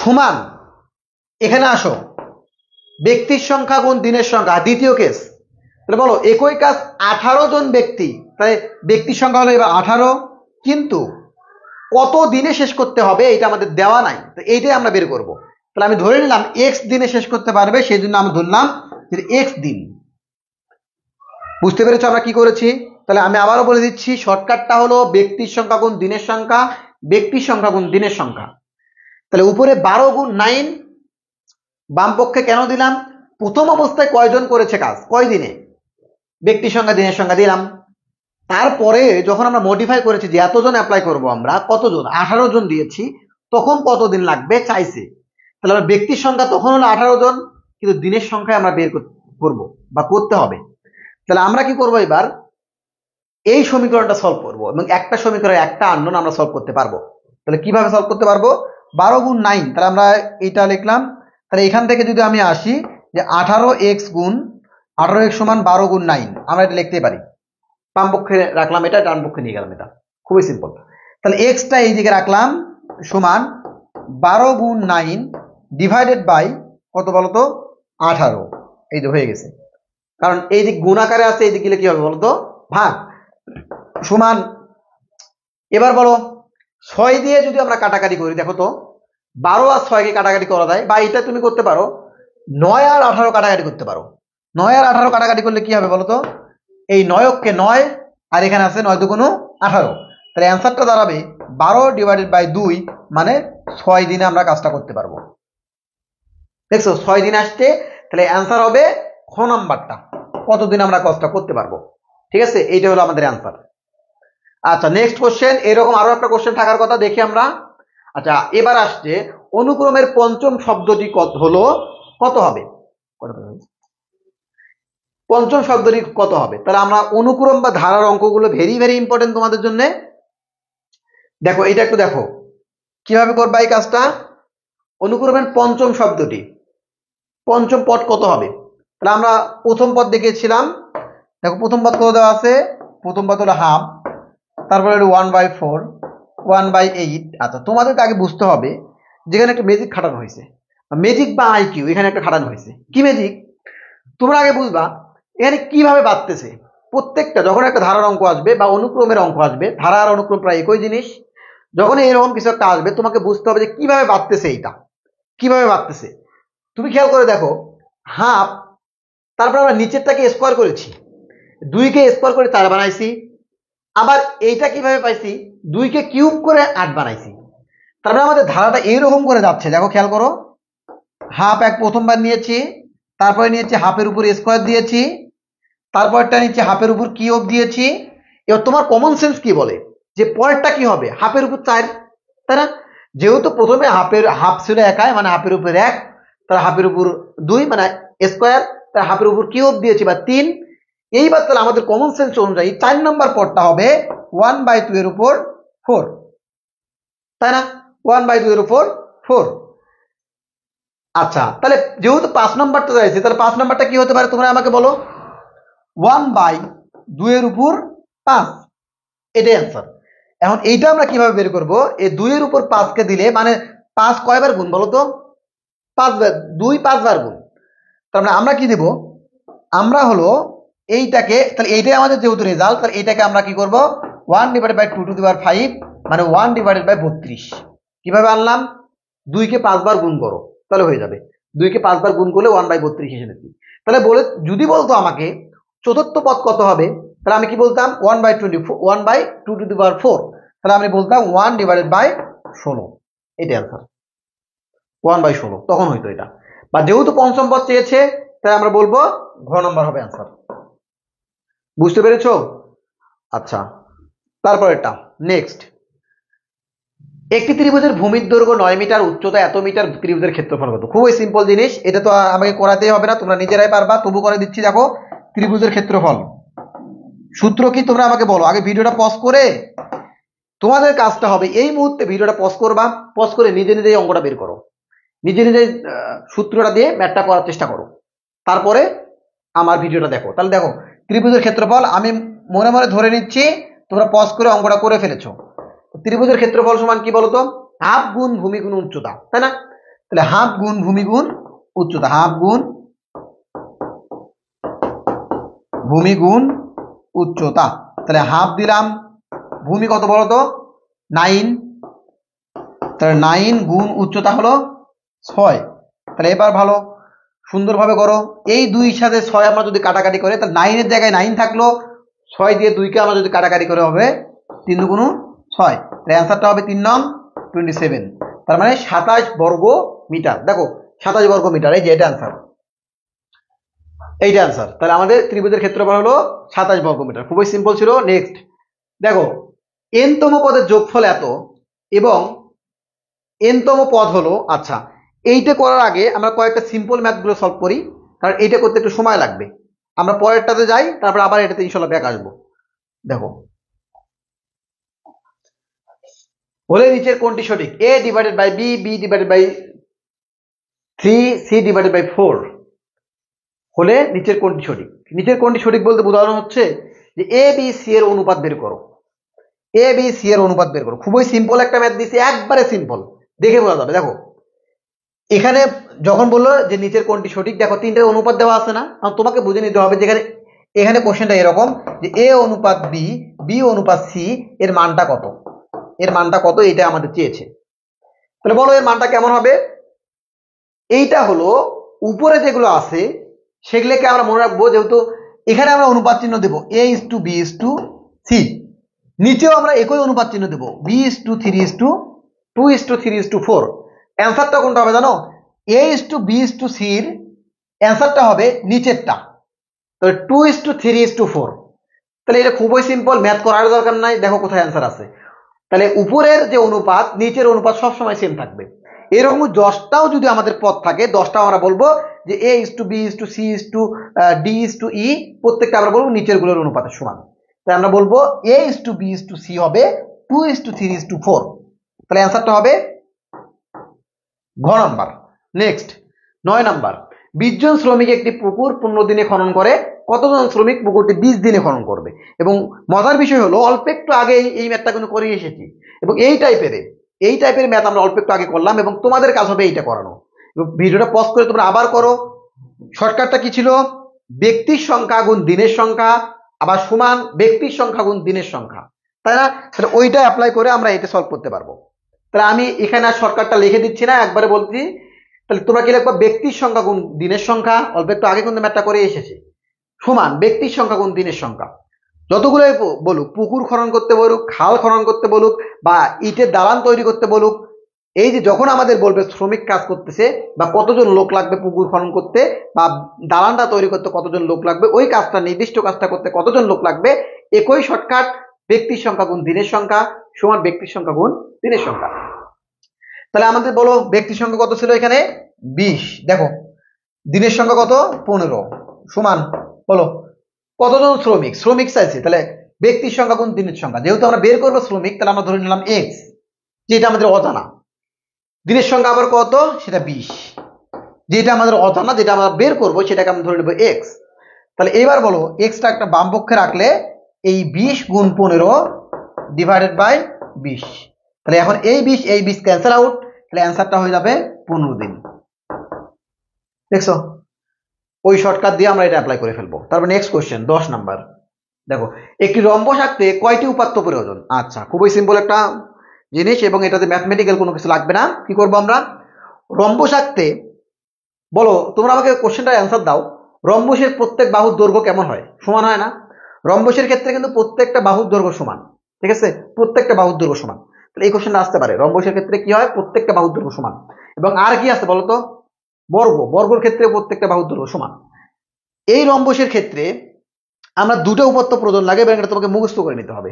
Speaker 1: সমান, এখানে আসো ব্যক্তির সংখ্যা গুণ দিনের সংখ্যা দ্বিতীয় কেস। তাহলে বলো একই কাজ 18 জন ব্যক্তি, তাহলে ব্যক্তির সংখ্যা হলো এবার 18, কিন্তু কত দিনে শেষ করতে হবে এটা আমাদের দেওয়া নাই, তো এইটাই আমরা বের করব। তাহলে আমি ধরে নিলাম এক্স দিনে শেষ করতে পারবে, সেই জন্য আমি ধরলাম যে এক্স দিন। বুঝতে পেরেছো আমরা কি করেছি? তাহলে আমি আবারও বলে দিচ্ছি, শর্টকাটটা হলো ব্যক্তির সংখ্যা গুণ দিনের সংখ্যা, ব্যক্তির সংখ্যা গুণ দিনের সংখ্যা। তাহলে উপরে 12 গুণ 9, বাম পক্ষে কেন দিলাম? প্রথম অবস্থায় কয়জন করেছে কাজ, কয় দিনে, ব্যক্তির সংখ্যা দিনের সংখ্যা দিলাম। তারপরে যখন আমরা মডিফাই করেছি যে এতজন অ্যাপ্লাই করব, আমরা কতজন, 18 জন দিয়েছি, তখন কতদিন লাগবে চাইছে। তাহলে আমরা ব্যক্তির সংখ্যা তখন হলো 18 জন, কিন্তু দিনের সংখ্যায় আমরা বের করব বা করতে হবে। তাহলে আমরা কি করব, এবার এই সমীকরণটা সলভ করব এবং একটা সমীকরণ একটা আননোন আমরা সলভ করতে পারবো। তাহলে কিভাবে সলভ করতে পারবো? 12 গুণ 9, তাহলে আমরা এটা লিখলাম। তাহলে এখান থেকে যদি আমি আসি যে 18x গুণ 18x সমান 12 গুণ 9, আমরা এটা লিখতে পারি। বাম পক্ষে রাখলাম এটা, ডান পক্ষে নিয়ে গেলাম, এটা খুবই সিম্পল। তাহলে এক্সটা এই দিকে রাখলাম সমান 12 গুণ 9 ডিভাইডেড বাই কত বলতো? 18। এই যে হয়ে গেছে, কারণ এই দিক গুণ আকারে আছে, এই দিকে গেলে কি হবে বলতো? ভাগ। সমান, এবার বলো 6 দিয়ে যদি আমরা কাটাকাটি করি, দেখো তো 12 আর 6 কে কাটাকাটি করা যায়, বা এটা তুমি করতে পারো 9 আর 18 কাটাকাটি করতে পারো। 9 আর 18 কাটাকাটি করলে কি হবে বলতো? এই 9কে 9 আর এখানে আছে 9 দুগুণ 18, তাহলে অ্যান্সারটা দাঁড়াবে 12 ডিভাইডেড বাই 2, মানে 6 দিনে আমরা কাজটা করতে পারবো। দেখছো 6 দিন আসছে, তাহলে অ্যান্সার হবে খ নাম্বারটা, কতদিন আমরা কাজটা করতে পারবো। ঠিক আছে, এইটা হলো আমাদের অ্যান্সার। আচ্ছা নেক্সট কোশ্চেন, এরকম আরো একটা কোশ্চেন থাকার কথা, দেখি আমরা। আচ্ছা এবার আসছে অনুক্রমের পঞ্চম শব্দটি হলো কত হবে? পঞ্চম শব্দটি কত হবে? তাহলে আমরা অনুক্রম বা ধারার অঙ্কগুলো ভেরি ভেরি ইম্পর্টেন্ট তোমাদের জন্য। দেখো এটা একটু দেখো কিভাবে করবা এই কাজটা। অনুক্রমের পঞ্চম শব্দটি, পঞ্চম পদ কত হবে? তাহলে আমরা প্রথম পদ দেখিয়েছিলাম, দেখো প্রথম পদ কত দেওয়া আছে? প্রথম পদ হলো হাফ, তারপরে হলো 1/4, 1/8। আচ্ছা তোমাদেরকে আগে বুঝতে হবে যেখানে একটা ম্যাজিক খাটানো হয়েছে, ম্যাজিক বা আইকিউ এখানে একটা খাটানো হয়েছে। কি ম্যাজিক? তোমরা আগে বুঝবা এখানে কিভাবে বাড়তেছে। প্রত্যেকটা যখন একটা ধারার অঙ্ক আসবে বা অনুক্রমের অঙ্ক আসবে, ধারা আর অনুক্রম প্রায় একই জিনিস, যখন এরকম কিছু একটা আসবে তোমাকে বুঝতে হবে যে কিভাবে বাড়তেছে, এইটা কিভাবে বাড়তেছে। তুমি খেয়াল করে দেখো, হাফ, তারপর আমরা নিচেরটাকে স্কোয়ার করেছি, 2কে স্কোয়ার করে 4 বানাইছি, আবার এইটা কিভাবে পাইছি, 2কে কিউব করে 8 বানাইছি। তারপরে আমাদের ধারাটা এইরকম করে যাচ্ছে, দেখো খেয়াল করো, হাফ এক প্রথমবার নিয়েছি, তারপরে নিয়েছি হাফের উপর স্কোয়ার দিয়েছি, তারপরটা নিচে হাফের উপর কিউব দিয়েছি। এবার তোমার কমন সেন্স কি বলে যে পরেরটা কি হবে? হাফের উপর 4, তাই না? যেহেতু প্রথমে হাফ ছিল একাই, মানে হাফের উপর 1, তার হাফের উপর 2 মানে স্কোয়ার, তার হাফের উপর কিউব দিয়েছি বা 3। এইবার তাহলে আমাদের কমন সেন্স অনুযায়ী 4 নম্বর পদটা হবে 1/2 এর উপর 4, তাই না? 1/2 এর উপর 4। আচ্ছা, তাহলে যেহেতু 5 নাম্বারটা চাইছে, তাহলে 5 নাম্বারটা কি হতে পারে তোমরা আমাকে বলো। 1/2 এর উপর 5, এটাই অ্যান্সার। এখন এইটা আমরা কিভাবে বের করব? এই 2 এর উপর 5 কে দিলে মানে 5 কয়বার গুণ বলো তো? 5 বার, 2 5 বার গুণ। তার মানে আমরা কি দেব? আমরা হলো এইটাকে, তাহলে এইটাই আমাদের যেহেতু রেজাল্ট, তাহলে এটাকে আমরা কি করব? 1/2 মানে 1/32। কিভাবে আনলাম? 2 কে 5 বার গুণ করো, তাহলে হয়ে যাবে। 2 কে 5 বার গুণ করলে 1/32 এসে যাবে। তাহলে বলে যদি বলতো আমাকে চতুর্থ পদ কত হবে, তাহলে আমি কি বলতাম? 1/2 তাহলে আমি বলতাম 1/16, এটা অ্যান্সার। 1/16 তখন হইতো এটা। বা যেহেতু পঞ্চম পদ চেয়েছে, তাই আমরা বলবো ঘ নম্বর হবে অ্যান্সার। বুঝতে পেরেছো? আচ্ছা, তারপরেরটা নেক্সট। একটি ত্রিভুজের ভূমির দৈর্ঘ্য 9 মিটার, উচ্চতা এত মিটার, ত্রিভুজের ক্ষেত্রফল কত? খুবই সিম্পল জিনিস, এটা তো আমাকে করাতেই হবে না, তোমরা নিজেরাই পারবা, তবু করে দিচ্ছি। দেখো, ত্রিভুজের ক্ষেত্রফল সূত্র কি তোমরা আমাকে বলো। আগে ভিডিওটা পজ করে তোমাদের কাজটা হবে এই মুহূর্তে ভিডিওটা পজ করবা, পজ করে নিজে নিজেই অঙ্কটা বের করো, নিজে নিজে সূত্রটা দিয়ে ম্যাথটা করার চেষ্টা করো, তারপরে আমার ভিডিওটা দেখো। তাহলে দেখো, ত্রিভুজের ক্ষেত্রফল আমি মনে মনে ধরে নিচ্ছি, তোমরা পজ করে অঙ্কটা করে ফেলেছো। ত্রিভুজের ক্ষেত্রফল সমান কি বলতো? হাফ গুণ ভূমি গুণ উচ্চতা, তাই না? তাহলে হাফ গুণ ভূমি গুণ উচ্চতা, হাফ গুণ ভূমি গুণ উচ্চতা। তাহলে হাফ দিলাম, ভূমি কত বলতো? 9, তাহলে 9 গুণ উচ্চতা হলো 6। তাহলে এবার ভালো সুন্দরভাবে করো, এই 2 সাথে 6 আমরা যদি কাটাকাটি করে, তাহলে 9 এর জায়গায় 9 থাকলো, 6 দিয়ে 2 কে আমরা যদি কাটাকাটি করে হবে 3 দুগুণ 6, তাহলে অ্যান্সারটা হবে 3 নং 27। তার মানে 27 বর্গ মিটার। দেখো 27 বর্গ মিটার, এই যে এটা অ্যান্সার, এইটা অ্যান্সার। তাহলে আমাদের ত্রিভুজের ক্ষেত্রফল হলো 27 বর্গ মিটার। খুবই সিম্পল ছিল। নেক্সট দেখো, এনতম পদের যোগফল এত এবং এনতম পদ হলো, আচ্ছা এইটা করার আগে আমরা কয়েকটা সিম্পল ম্যাথগুলো সলভ করি, কারণ এইটা করতে একটু সময় লাগবে। আমরা পরেরটাতে যাই, তারপর আবার এটাতে ইনশাল্লাহ ব্যাক আসবো। দেখো, হলে নিচের কোনটি সঠিক? a divided by B, B divided by 3, C divided by 4 হলে নিচের কোনটি সঠিক? নিচের কোনটি সঠিক বলতে বোঝানো হচ্ছে যে এ বি সি এর অনুপাত বের করো, এ বি সি এর অনুপাত বের করো। খুবই সিম্পল একটা ম্যাথ দিছি, একবারে সিম্পল, দেখে বোঝা যাবে। দেখো এখানে যখন বললো যে নিচের কোনটি সঠিক, দেখো 3টার অনুপাত দেওয়া আছে না, তোমাকে বুঝে নিতে হবে যেখানে এখানে কোশ্চেনটা এরকম যে এ অনুপাত বি, বি অনুপাত সি এর মানটা কত, এর মানটা কত, এটা আমাদের চেয়েছে। তাহলে বলো এর মানটা কেমন হবে? এইটা হলো উপরে যেগুলো আছে সেগুলোকে আমরা মনে রাখবো, যেহেতু এখানে আমরা অনুপাত চিহ্ন দেবো a is to b is to c, নিচেও আমরা একই অনুপাত চিহ্ন দেবো b is to 3 is to 2 is to 3 is to 4। অ্যান্সারটা কোনটা হবে জানো? a is to b is to c এর অ্যান্সারটা হবে নিচেরটা, তাহলে 2 is to 3 is to 4। তাহলে এটা খুবই সিম্পল, ম্যাথ করার দরকার নাই, দেখো কোথায় অ্যান্সার আছে। তাহলে উপরের যে অনুপাত নিচের অনুপাত সবসময় সেম থাকবে। এরকম 10টাও যদি আমাদের পদ থাকে, 10টাও আমরা বলবো যে a is to b is to c is to d is to e, প্রত্যেকটা আমরা বলবো নিচের গুলোর অনুপাতের সমান। তাই আমরা বলবো a is to b is to c হবে 2 is to 3 is to 4। তাহলে অ্যান্সারটা হবে ঘ নাম্বার। নেক্সট 9 নাম্বার, 20 জন শ্রমিক একটি পুকুর 15 দিনে খনন করে, কতজন শ্রমিক পুকুরটি 20 দিনে খনন করবে? এবং মজার বিষয় হলো অল্প একটু আগে এই ম্যাথটা কিন্তু করে এসেছি, এবং এই টাইপের ম্যাথ আমরা অল্প একটু আগে করলাম, এবং তোমাদের কাজ হবে এইটা করানো। ভিডিওটা পজ করে তোমরা আবার করো। শর্টকাটটা কি ছিল? ব্যক্তির সংখ্যা গুণ দিনের সংখ্যা আবার সমান ব্যক্তির সংখ্যা গুণ দিনের সংখ্যা, তাই না? তাহলে ওইটা অ্যাপ্লাই করে আমরা এটা সলভ করতে পারবো। তাহলে আমি এখানে আর শর্টকাটটা লিখে দিচ্ছি না, একবারে বলছি। তাহলে তোমরা কি লিখবা? ব্যক্তির সংখ্যা গুণ দিনের সংখ্যা, অল্প একটু আগে কিন্তু ম্যাথটা করে এসেছে, সমান ব্যক্তির সংখ্যা গুণ দিনের সংখ্যা। যতগুলোই বলুক, পুকুর খনন করতে বলুক, খাল খনন করতে বলুক, বা ইটের দালান তৈরি করতে বলুক, এই যে যখন আমাদের বলবে শ্রমিক কাজ করতেছে বা কতজন লোক লাগবে পুকুর খনন করতে বা দালানটা তৈরি করতে কতজন লোক লাগবে, ওই কাজটা নির্দিষ্ট কাজটা করতে কতজন লোক লাগবে, একই শর্টকাট, ব্যক্তির সংখ্যা গুণ দিনের সংখ্যা সমান ব্যক্তির সংখ্যা গুণ দিনের সংখ্যা। তাহলে আমাদের বলো ব্যক্তির সংখ্যা কত ছিল এখানে? 20। দেখো দিনের সংখ্যা কত? 15 সমান বলো কতজন শ্রমিক, শ্রমিক চাইছে, তাহলে ব্যক্তির সংখ্যা গুণ দিনের সংখ্যা। যেহেতু আমরা বের করবো শ্রমিক, তাহলে আমরা ধরে নিলাম x, যেটা আমাদের অজানা। দিনের সংখ্যা আবার কত? সেটা 20। যেটা আমাদের অজানা, যেটা আমরা বের করবো সেটাকে আমরা ধরে নেবো এক্স। তাহলে এবার বলো এক্সটা একটা বাম পক্ষে রাখলে এই 20 গুণ 15 ডিভাইডেড বাই 20। তাহলে এখন এই 20 ক্যান্সেল আউট, তাহলে অ্যান্সারটা হয়ে যাবে 15 দিন। দেখছো, ওই শর্টকাট দিয়ে আমরা এটা অ্যাপ্লাই করে ফেলবো। তারপর নেক্সট কোশ্চেন 10 নাম্বার। দেখো, একটি রম্বস আঁকতে কয়টি উপাত্ত প্রয়োজন? আচ্ছা, খুবই সিম্পল একটা জিনিস এবং এটাতে ম্যাথমেটিক্যাল কোনো কিছু লাগবে না। কি করবো আমরা, রম্বস আঁকতে বলো, তোমরা আমাকে কোশ্চেনটার অ্যান্সার দাও, রম্বসের প্রত্যেক বাহুর দৈর্ঘ্য কেমন হয়? সমান হয় না? রম্বসের ক্ষেত্রে কিন্তু প্রত্যেকটা বাহুর দৈর্ঘ্য সমান, ঠিক আছে, প্রত্যেকটা বাহুর দৈর্ঘ্য সমান। তাহলে এই কোশ্চেনটা আসতে পারে, রম্বসের ক্ষেত্রে কি হয়, প্রত্যেকটা বাহুর দৈর্ঘ্য সমান। এবং আর কি আছে বলতো, বর্গর ক্ষেত্রে প্রত্যেকটা বাহুর দৈর্ঘ্য সমান। এই রম্বসের ক্ষেত্রে আমরা দুটো উপাত্ত প্রয়োজন লাগে এবং এটা তোমাকে মুখস্থ করে নিতে হবে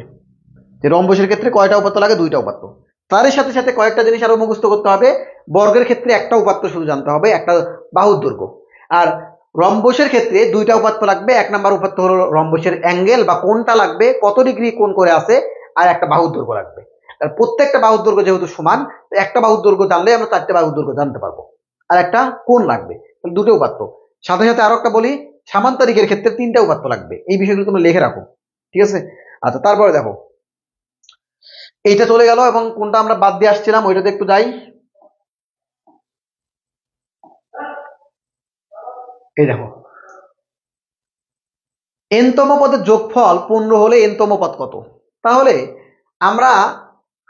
Speaker 1: যে রম্বসের ক্ষেত্রে কয়টা উপাত্ত লাগে, দুইটা উপাত্ত। তার সাথে সাথে কয়েকটা জিনিস আরো মুখস্থ করতে হবে। বর্গের ক্ষেত্রে একটা উপাত্ত শুধু জানতে হবে, একটা বাহুর দৈর্ঘ্য। আর রম্বসের ক্ষেত্রে দুইটা উপাত্ত লাগবে। এক নাম্বার উপাত্ত হলো রম্বসের অ্যাঙ্গেল বা কোণটা লাগবে, কত ডিগ্রি কোণ করে আছে, আর একটা বাহুর দৈর্ঘ্য লাগবে। আর প্রত্যেকটা বাহুর দৈর্ঘ্য যেহেতু সমান, একটা বাহুর দৈর্ঘ্য জানলে আমরা চারটে বাহুর দৈর্ঘ্য জানতে পারবো। আর একটা কোণ লাগবে, দুটো উপাত্ত। সাথে সাথে আরো একটা বলি, সামান্তরিকের ক্ষেত্রে তিনটা উপাত্ত লাগবে। এই বিষয়গুলো তোমরা লিখে রাখো, ঠিক আছে? আচ্ছা, তারপরে দেখো, এইটা চলে গেল এবং কোনটা আমরা বাদ দিয়ে আসছিলাম ওইটাতে একটু যাই। এই দেখো, এনতম পদের যোগফল 15 হলে এনতম পদ কত? তাহলে আমরা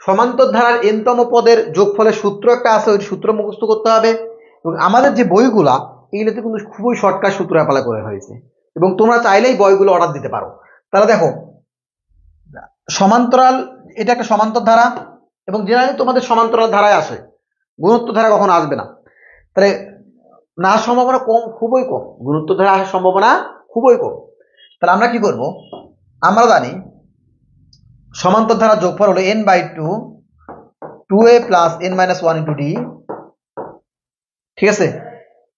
Speaker 1: সমান্তর ধারার এনতম পদের যোগফলের সূত্র একটা আছে, ওই সূত্র মুখস্থ করতে হবে। এবং আমাদের যে বইগুলা, এগুলোতে কিন্তু খুবই শর্টকাট সূত্র অ্যাপ্লাই করা হয়েছে এবং তোমরা চাইলেই বইগুলো অর্ডার দিতে পারো। তাহলে দেখো, সমান্তরাল, এটা একটা সমান্তর ধারা এবং জেনারেলি তোমাদের সমান্তরাল ধারায় আসে, গুণোত্তর ধারা কখনো আসবে না। তাহলে না আসার সম্ভাবনা কম, খুবই কম, গুণোত্তর ধারা আসার সম্ভাবনা খুবই কম। তাহলে আমরা কি করব, আমরা জানি সমান্তর ধারা যোগফল হলো n/2 2a plus n minus 1 into D, ঠিক আছে?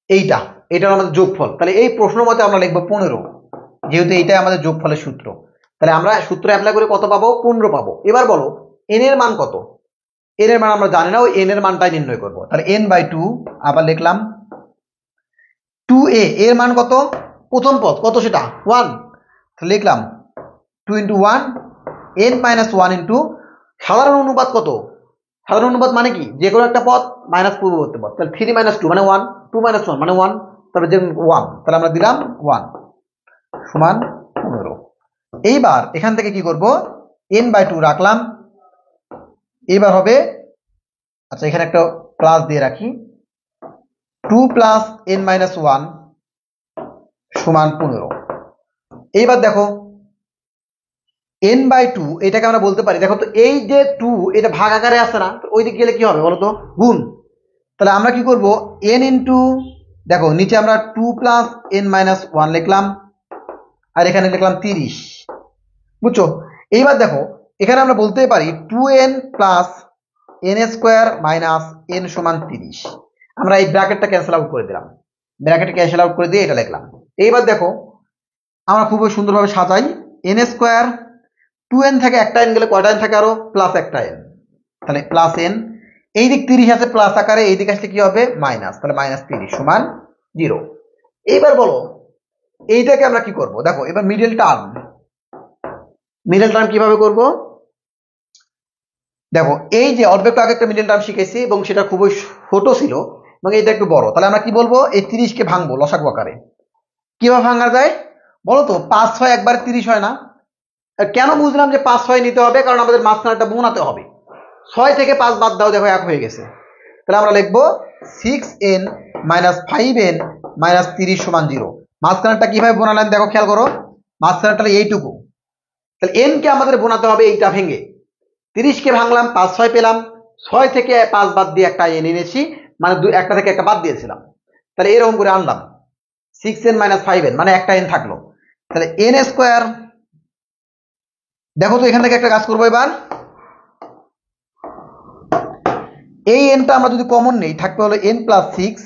Speaker 1: এইটার আমাদের যোগফল। তাহলে এই প্রশ্ন মতে আমরা লিখবো 15, যেহেতু এইটাই আমাদের যোগফলের সূত্র। তাহলে আমরা সূত্র অ্যাপ্লাই করে কত পাবো? 15 পাবো। এবার বলো n এর মান কত? n এর মান আমরা জানি না, ওই n এর মানটাই নির্ণয় করবো। তাহলে n/2, আবার লিখলাম 2a, এর মান কত? প্রথম পদ কত সেটা? 1, লিখলাম 2 ইন্টু 1 n মাইনাস 1 ইন্টু সাধারণ অনুপাত কত? সাধারণ অনুপাত মানে কি, যে কোনো একটা পদ মাইনাস পূর্ববর্তী পদ। তাহলে 3 মাইনাস 2 মানে 1, 2 মাইনাস 1 মানে 1, তারপরে যে 1, তাহলে আমরা দিলাম 1 সমান 15। এইবার এখান থেকে কি করব, n/2 রাখলাম। এইবার হবে, আচ্ছা এখানে একটা প্লাস দিয়ে রাখি, 2 প্লাস n মাইনাস 1 সমান 15। এইবার দেখো n/2, এটাকে আমরা বলতে পারি, দেখো তো এই যে 2 এটা ভাগ আকারে আসে না, ওই দিকে গেলে কি হবে বলতো, গুণ। তাহলে আমরা কি করব, n ইন্টু, দেখো নিচে আমরা 2 প্লাস n মাইনাস 1 লিখলাম আর এখানে লিখলাম 30, বুঝছো? এইবার দেখো এখানে আমরা বলতে পারি 2n plus n square minus n সমান 30। আমরা এই ব্র্যাকেটটা ক্যান্সেল আউট করে দিলাম, ব্র্যাকেটটা ক্যান্সেল আউট করে দিয়ে এটা লিখলাম। এইবার দেখো আমরা খুবই সুন্দরভাবে সাজাই, n স্কোয়ার, 2n থেকে একটা n গেলে কয়টা n থাকে, আরো প্লাস একটা n, তাহলে প্লাস n, এই দিক 30 আছে প্লাস আকারে, এই দিকে আসলে কি হবে মাইনাস, তাহলে মাইনাস 30 সমান 0। এইবার বলো এইটাকে আমরা কি করব, দেখো এবার মিডল টার্ম কিভাবে করব, দেখো এই যে অর্ধেক আগে একটা মিডল টার্ম শিখেছি এবং সেটা খুবই ছোট ছিল এবং এটা একটু বড়। তাহলে আমরা কি বলবো, এই 30 কে ভাঙবো লসাগু আকারে। কিভাবে ভাঙা যায় বলো তো, 5 6 একবারে 30 হয় না? কেন বুঝলাম যে 5 6 নিতে হবে, কারণ আমাদের মাঝখানেটা বোনাতে হবে। 6 থেকে 5 বাদ দাও, দেখো 1 হয়ে গেছে। তাহলে আমরা লিখবো 6n মাইনাস 5n মাইনাস 30 সমান 0। মাঝখানেরটা কিভাবে বোনালেন দেখো, খেয়াল করো, মাঝখানেরটা এইটুকু, তাহলে n কে আমাদের বোনাতে হবে এইটা ভেঙে। 30 কে ভাঙলাম, 5 6 পেলাম, 6 থেকে 5 বাদ দিয়ে একটা n এনেছি, মানে একটা থেকে একটা বাদ দিয়েছিলাম, তাহলে এরকম করে আনলাম 6n মাইনাস 5n, মানে একটা n থাকলো। তাহলে n স্কোয়ার, দেখো তো এখান থেকে একটা কাজ করবো, এবার এই nটা আমরা যদি কমন নেই থাকবে হলো n প্লাস 6,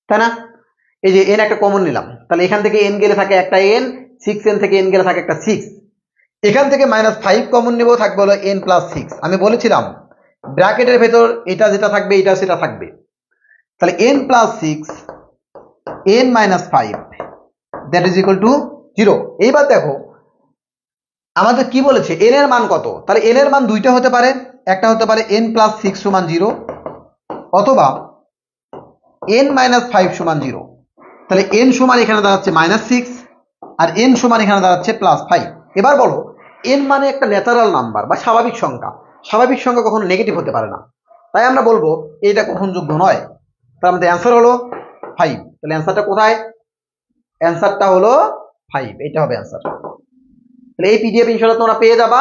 Speaker 1: তাই না? এই যে n একটা কমন নিলাম, তাহলে এখান থেকে n গেলে থাকে একটা n, 6n থেকে n গেলে থাকে একটা 6, এখান থেকে মাইনাস 5 কমন নেব, থাকবে হলো n প্লাস 6। আমি বলেছিলাম ব্র্যাকেটের ভেতর এটা যেটা থাকবে এটা সেটা থাকবে। তাহলে n plus 6 n minus 5 that is equal two 0। এইবার দেখো আমাদের কি বলেছে n এর মান কত, তাহলে n এর মান দুইটা হতে পারে, একটা হতে পারে n প্লাস 6 সমান 0 অথবা n মাইনাস 5 সমান 0। তাহলে n সমান এখানে দাঁড়াচ্ছে মাইনাস 6 আর n সমান এখানে দাঁড়াচ্ছে প্লাস 5। এবার বলো n মানে একটা ন্যাচারাল নাম্বার বা স্বাভাবিক সংখ্যা, স্বাভাবিক সংখ্যা কখনো নেগেটিভ হতে পারে না, তাই আমরা বলবো এইটা গ্রহণযোগ্য নয়। তার আমাদের অ্যান্সার হলো 5। তাহলে অ্যান্সারটা কোথায়, অ্যান্সারটা হলো 5, এটা হবে অ্যান্সার। তাহলে এই পিডিএফ ইনশাআল্লাহ তোমরা পেয়ে যাবা।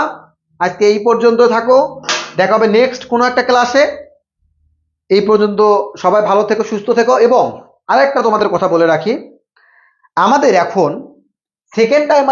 Speaker 1: আজকে এই পর্যন্ত থাকো, দেখা হবে নেক্সট কোনো একটা ক্লাসে। এই পর্যন্ত সবাই ভালো থেকো, সুস্থ থেকো। এবং আরেকটা তোমাদের কথা বলে রাখি, আমাদের এখন সেকেন্ড টাইম